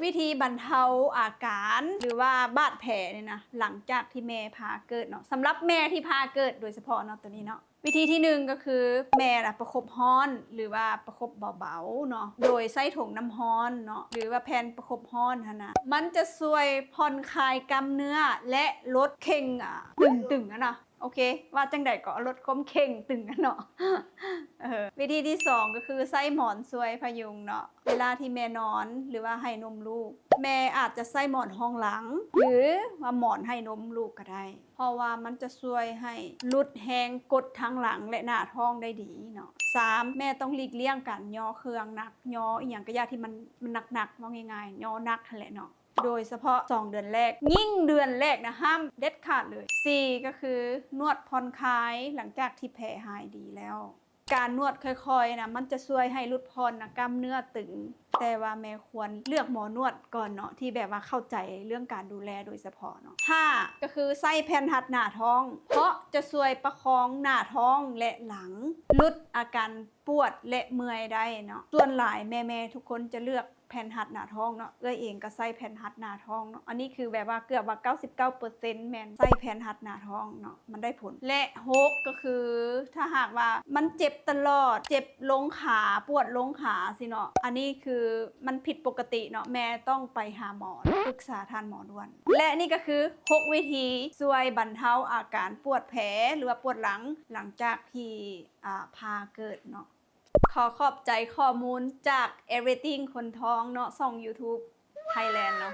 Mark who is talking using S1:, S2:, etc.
S1: วิธีบรรเทาอาการหรือว่าบาดแผลเนี่ยนะหลังจากที่แม่พาเกิดเนาะสำหรับแม่ที่พาเกิดโดยเฉพาะเนาะตัวนี้เนาะวิธีที่1ก็คือแม่ประคบร้อนหรือว่าประคบเบาๆเนาะโดยใส่ถุงน้ำร้อนเนาะหรือว่าแผ่นประคบร้อนนะมันจะช่วยผ่อนคลายกล้ามเนื้อและลดเข่งตึงๆนะโอเคว่าจังใดก็ลดความเข่งตึงกันเนาะวิธีที่2ก็คือใส่หมอนช่วยพยุงเนาะเวลาที่แม่นอนหรือว่าให้นมลูกแม่อาจจะใส่หมอนห้องหลังหรือว่าหมอนให้นมลูกก็ได้เพราะว่ามันจะช่วยให้ลดแรงกดทางหลังและหน้าท้องได้ดีเนาะ3แม่ต้องหลีกเลี่ยงการย่อเครื่องหนักย่ออีหยังก็ยาที่มันหนักๆว่าง่ายๆย่อหนักนั่นแหละเนาะโดยเฉพาะ2เดือนแรกยิ่งเดือนแรกนะห้ามเด็ดขาดเลย4ก็คือนวดผ่อนคลายหลังจากที่แผลหายดีแล้วการนวดค่อยๆนะมันจะช่วยให้ลดผ่อนกล้ามเนื้อตึงแต่ว่าแม่ควรเลือกหมอนวดก่อนเนาะที่แบบว่าเข้าใจเรื่องการดูแลโดยเฉพาะเนาะ5ก็คือใส่แผ่นหัดหน้าท้องเพราะจะช่วยประคองหน้าท้องและหลังลดอาการปวดและเมื่อยได้เนาะส่วนหลายแม่ๆทุกคนจะเลือกแผ่นหัดหน้าท้องเนาะเองก็ใส่แผ่นหัดหน้าท้องเนาะอันนี้คือแบบว่าเกือบว่า99%แม่นใส่แผ่นหัดหน้าท้องเนาะมันได้ผลและ6ก็คือถ้าหากว่ามันเจ็บตลอดเจ็บลงขาปวดลงขาสิเนาะอันนี้คือมันผิดปกติเนาะแม่ต้องไปหาหมอปรึกษาท่านหมอด่วนและนี่ก็คือ6วิธีช่วยบรรเทาอาการปวดแผลหรือว่าปวดหลังจากที่พาเกิดเนาะขอขอบใจข้อมูลจาก Everything คนท้องเนาะส่อง YouTube Thailand เนาะ